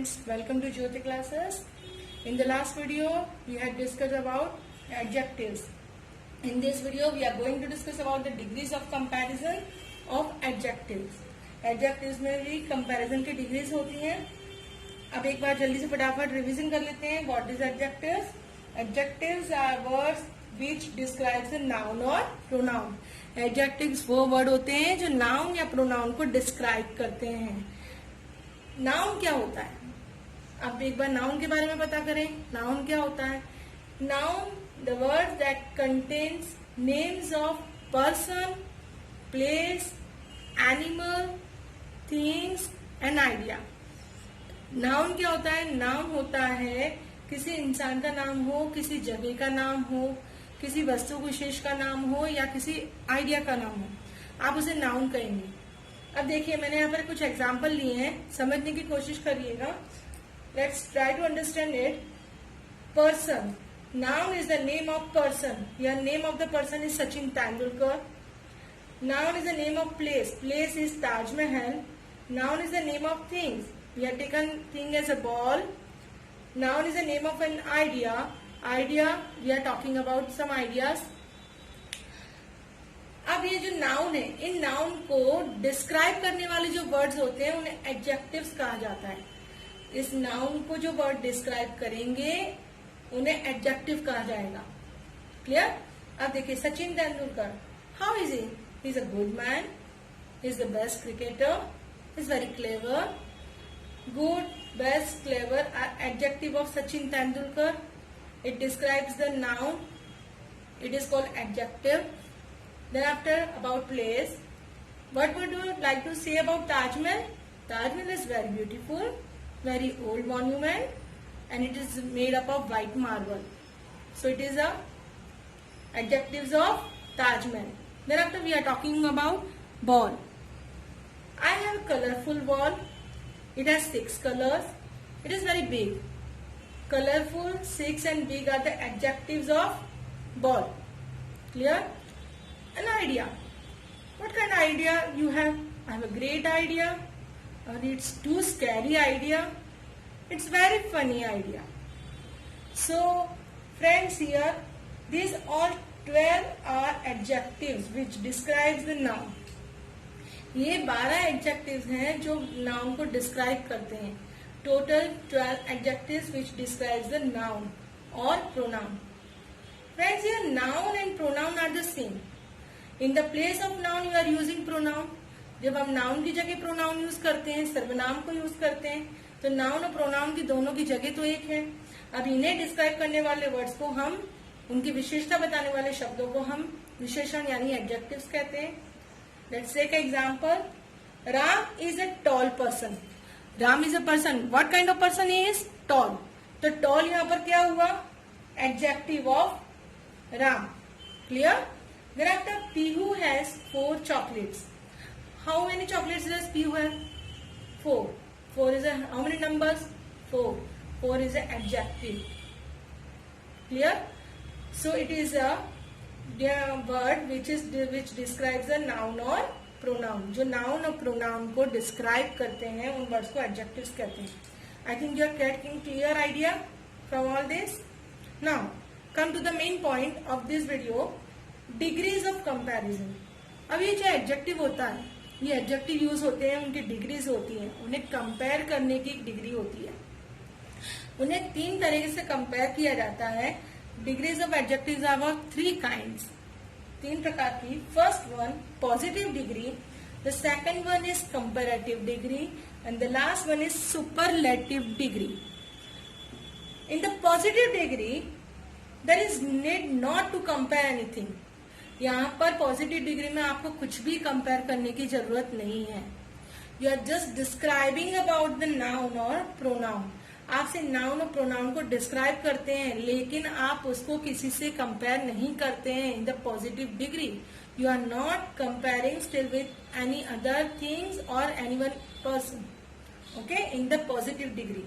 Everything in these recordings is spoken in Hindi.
friends, welcome to Jyoti classes. In the last video we had discussed about adjectives. In this video we are going to discuss about the degrees of comparison of adjectives. Adjectives में भी comparison की degrees होती हैं. अब एक बार जल्दी से फटाफट रिवीजन कर लेते हैं. What is adjectives? Adjectives are words which describes a noun or pronoun. Adjectives वो word होते हैं जो noun या pronoun को describe करते हैं. नाउन क्या होता है? अब एक बार नाउन के बारे में पता करें. नाउन क्या होता है? Noun the word that contains names of person, place, animal, things and idea. Noun क्या होता है? नाउन होता है किसी इंसान का नाम हो, किसी जगह का नाम हो, किसी वस्तु विशेष का नाम हो या किसी आइडिया का नाम हो, आप उसे नाउन कहेंगे. अब देखिए मैंने यहाँ पर कुछ एग्जाम्पल लिए हैं, समझने की कोशिश करिएगा. Let's try to understand it. Person, noun is the name of person. या name of the person is Sachin Tendulkar. Noun is the name of place. Place is Taj Mahal. Noun is the name of things. We have taken thing as a ball. Noun is the name of an idea. Idea, we are talking about some ideas. अब ये जो नाउन है, इन नाउन को डिस्क्राइब करने वाले जो वर्ड्स होते हैं उन्हें एडजेक्टिव्स कहा जाता है. इस नाउन को जो वर्ड डिस्क्राइब करेंगे उन्हें एडजेक्टिव कहा जाएगा. क्लियर? अब देखिए Sachin Tendulkar, how is he? Is a good man, is the best cricketer, is very clever. Good, best, clever are adjective of Sachin Tendulkar. It describes the noun. It is called adjective. Then after about place, what would you like to say about Taj Mahal? Taj Mahal is very beautiful, very old monument, and it is made up of white marble. So it is a adjectives of Taj Mahal. Then after we are talking about ball. I have a colorful ball. It has 6 colors. It is very big. Colorful, 6 and big are the adjectives of ball. Clear? An idea. What kind of idea you have? I have a great idea, or it's too scary idea. It's very funny idea. So, friends, here these all 12 are adjectives which describes the noun. ये 12 adjectives हैं जो noun को describe करते हैं. Total 12 adjectives which describes the noun or pronoun. Friends, here noun and pronoun are the same. In the place of noun you are using pronoun. जब हम नाउन की जगह प्रोनाउन यूज करते हैं, सर्वनाम को यूज करते हैं, तो नाउन और प्रोनाउन की दोनों की जगह तो एक है. अब इन्हें डिस्क्राइब करने वाले वर्ड्स को हम, उनकी विशेषता बताने वाले शब्दों को हम विशेषण यानी एडजेक्टिव्स कहते हैं. Let's take example. Ram is a tall person. Ram is a person. What kind of person he is? Tall. तो टॉल यहाँ पर क्या हुआ? Adjective of Ram. Clear? Then after, Pihu has 4 chocolates. How many chocolates does Pihu have? 4. 4 is how many numbers? 4. 4 is an adjective. Clear? So it is a word which describes a noun or pronoun. जो noun और pronoun को describe करते हैं उन words को adjectives कहते हैं. I think you are getting clear idea from all this. Now come to the main point of this video. Degrees of comparison. अब ये जो एडजेक्टिव होता है, ये एडजेक्टिव यूज होते हैं, उनकी डिग्रीज होती हैं. उन्हें कंपेयर करने की एक डिग्री होती है. उन्हें 3 तरीके से कंपेयर किया जाता है. Degrees of adjectives are of 3 kinds. 3 प्रकार की. First one positive degree, the second one is comparative degree and the last one is superlative degree. In the positive degree there is need not to compare anything. यहाँ पर पॉजिटिव डिग्री में आपको कुछ भी कंपेयर करने की जरूरत नहीं है. You are just describing about the noun और प्रोनाउन. आपसे नाउन और प्रोनाउन को डिस्क्राइब करते हैं, लेकिन आप उसको किसी से कंपेयर नहीं करते हैं. In the positive degree you are not comparing still with any other things और any one person. Okay, in the positive degree.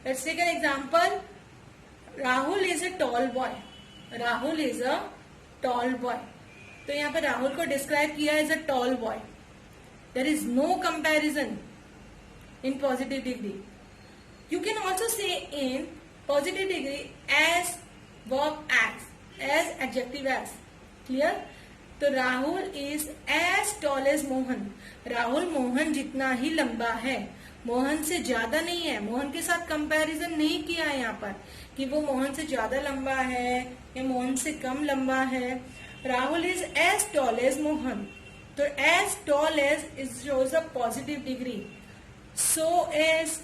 Let's take an example. Rahul is a tall boy. Rahul is a tall boy. तो यहाँ पर राहुल को डिस्क्राइब किया as a tall boy. There is no comparison in positive degree. You can also say in positive degree as, verb as adjective as. Clear? तो Rahul is as tall as Mohan. Rahul Mohan जितना ही लंबा है, मोहन से ज्यादा नहीं है. मोहन के साथ कंपैरिजन नहीं किया है यहाँ पर कि वो मोहन से ज्यादा लंबा है या मोहन से कम लंबा है. Rahul is as tall as Mohan. तो as tall as shows a positive degree. So as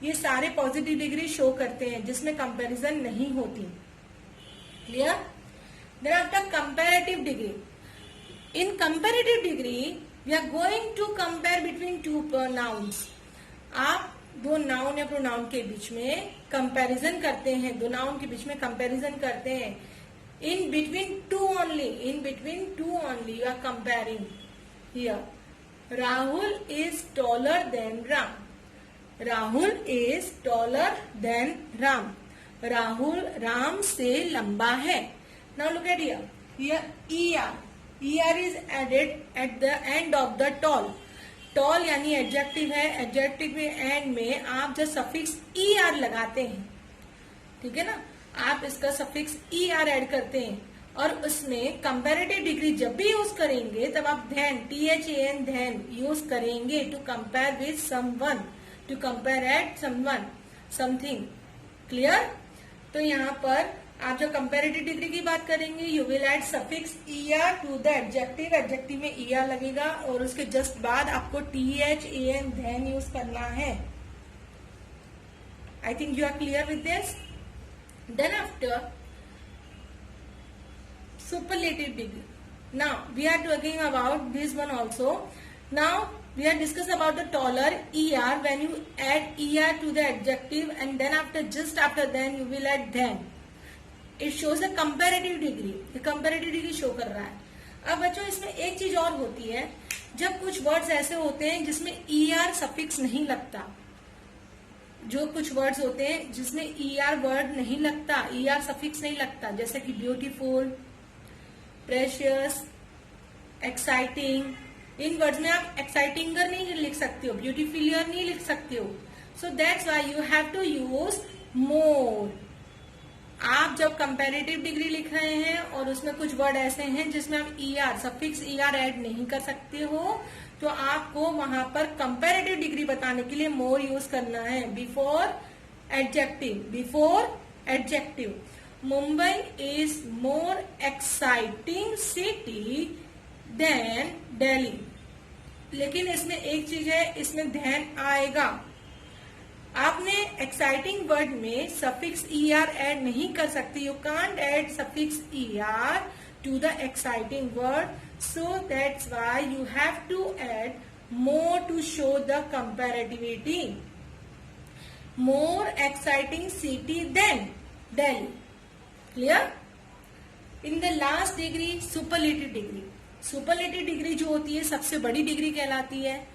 ये सारे पॉजिटिव डिग्री शो करते हैं जिसमें कंपैरिजन नहीं होती. Clear? Then after comparative degree. In comparative degree we are going to compare between two nouns. आप दो नाउन या प्रोनाउन के बीच में कंपैरिजन करते हैं, दो नाउन के बीच में कंपैरिजन करते हैं. In between two only you are comparing. Here Rahul is taller than Ram. Rahul is taller than Ram. Rahul Ram से लंबा है. Now look at here. Here ER is added at the end of the tall. Tall यानी एडजेक्टिव है. एडजेक्टिव में एंड में आप जो सफिक्स ER लगाते हैं, ठीक है ना, आप इसका सफिक्स ER ऐड करते हैं और उसमें कंपैरेटिव डिग्री जब भी यूज करेंगे तब आप then THAN then यूज करेंगे to compare with someone, to compare at someone something. Clear? तो यहाँ पर आप जब कंपैरेटिव डिग्री की बात करेंगे you will add suffix ER to the adjective. Adjective में ER लगेगा और उसके जस्ट बाद आपको THAN then यूज करना है. I think you are clear with this. Then after superlative degree. Now we are talking about this one also. Now we are discuss about the taller ER when you add ER to the adjective and then after just after then you will add then. It shows a comparative degree. ये comparative degree show कर रहा है. अब बच्चों इसमें एक चीज और होती है, जब कुछ वर्ड्स ऐसे होते हैं जिसमें ER सफिक्स नहीं लगता. जो कुछ वर्ड्स होते हैं जिसमें ER वर्ड नहीं लगता, ER सफिक्स नहीं लगता, जैसे कि ब्यूटीफुल, प्रेशियस, एक्साइटिंग. इन वर्ड्स में आप एक्साइटिंगर नहीं लिख सकते हो, ब्यूटीफुलियर नहीं लिख सकते हो. So that's why you have to use more. आप जब कंपैरेटिव डिग्री लिख रहे हैं और उसमें कुछ वर्ड ऐसे हैं जिसमें आप ER सफिक्स ER ऐड नहीं कर सकते हो, तो आपको वहां पर कंपैरेटिव डिग्री बताने के लिए मोर यूज करना है before adjective. Mumbai is more exciting city than Delhi. लेकिन इसमें एक चीज है, इसमें ध्यान आएगा. आपने एक्साइटिंग वर्ड में सफिक्स ER ऐड नहीं कर सकते. You can't add suffix ER to the exciting word. So that's why you have to add more to show the comparativity. More exciting city than Delhi. Clear? In the last degree superlative degree. Superlative degree जो होती है सबसे बड़ी डिग्री कहलाती है.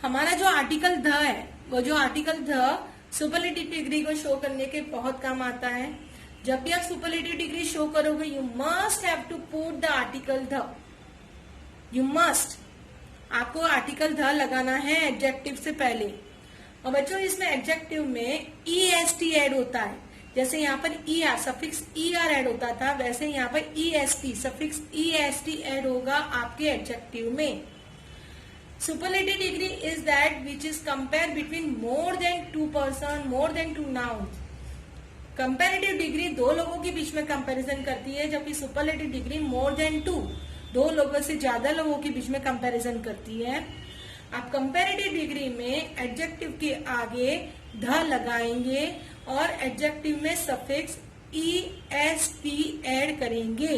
हमारा जो आर्टिकल द है, वो जो आर्टिकल द सुपरलेटिव डिग्री को शो करने के बहुत काम आता है. जब भी आप सुपरलेटिव डिग्री शो करोगे you must have to put the article the. You must, आपको आर्टिकल द लगाना है एडजेक्टिव से पहले. और बच्चों इसमें एडजेक्टिव में EST ऐड होता है. जैसे यहाँ पर ER सफिक्स ER ऐड होता था, वैसे यहाँ पर EST सफिक्स EST ऐड होगा आपके एडजेक्टिव में. Superlative degree is that which is compare between more than two person, more than two noun. Comparative degree दो लोगों के बीच में कंपैरिजन करती है, जबकि superlative degree more than two, दो लोगों से ज्यादा लोगों के बीच में कंपैरिजन करती है. आप कंपैरेटिव डिग्री में एडजेक्टिव के आगे ध लगाएंगे और एडजेक्टिव में सफिक्स EST ऐड करेंगे.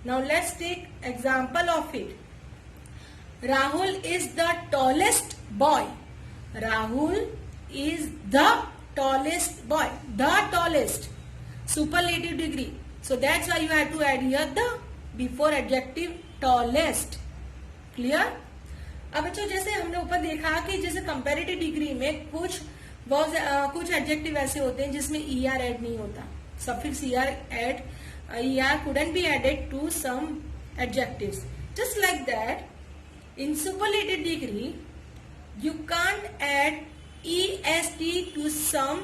Now let's take example of it. Rahul is the tallest boy. Rahul is the tallest boy. The tallest superlative degree. So that's why you have to add here the before adjective tallest. Clear? अब बच्चों जैसे हमने ऊपर देखा कि जैसे कंपैरेटिव डिग्री में कुछ एडजेक्टिव ऐसे होते हैं जिसमें ER ऐड नहीं होता. Suffix ER couldn't be added to some adjectives. Just like that, in superlative degree, you can't add est to sum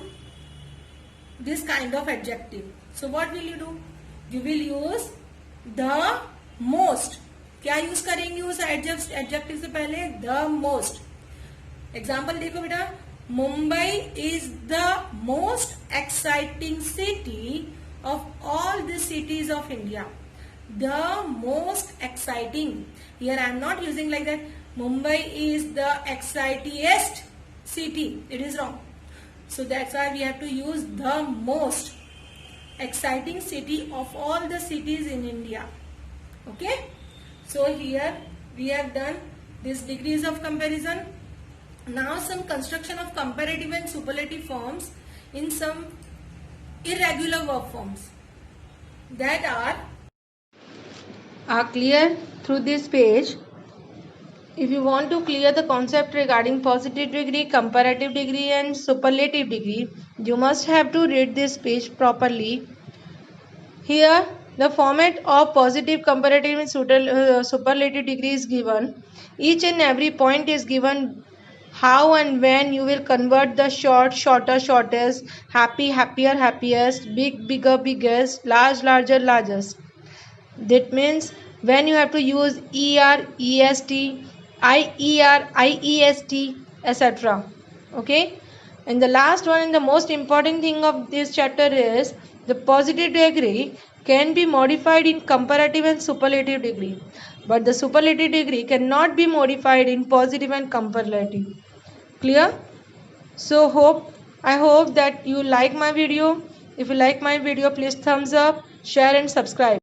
this kind of adjective. So what will you do? You will use the most. क्या यूज करेंगे उस एडजेक्टिव से पहले? The most. एग्जाम्पल देखो बेटा, Mumbai is the most exciting city of all the cities of India. The most exciting. Here I am not using like that. Mumbai is the excitiest city. It is wrong. So that's why we have to use the most exciting city of all the cities in India. Okay. So here we have done these degrees of comparison. Now some construction of comparative and superlative forms in some irregular verb forms that are clear through this page. If you want to clear the concept regarding positive degree, comparative degree and superlative degree, you must have to read this page properly. Here, the format of positive, comparative and superlative degree is given. Each and every point is given how and when you will convert the short, shorter, shortest, happy, happier, happiest, big, bigger, biggest, large, larger, largest. That means when you have to use ER, EST, IER, IEST, etc. Okay. And the last one and the most important thing of this chapter is the positive degree can be modified in comparative and superlative degree, but the superlative degree cannot be modified in positive and comparative. Clear? So I hope that you like my video. If you like my video, please thumbs up, share and subscribe.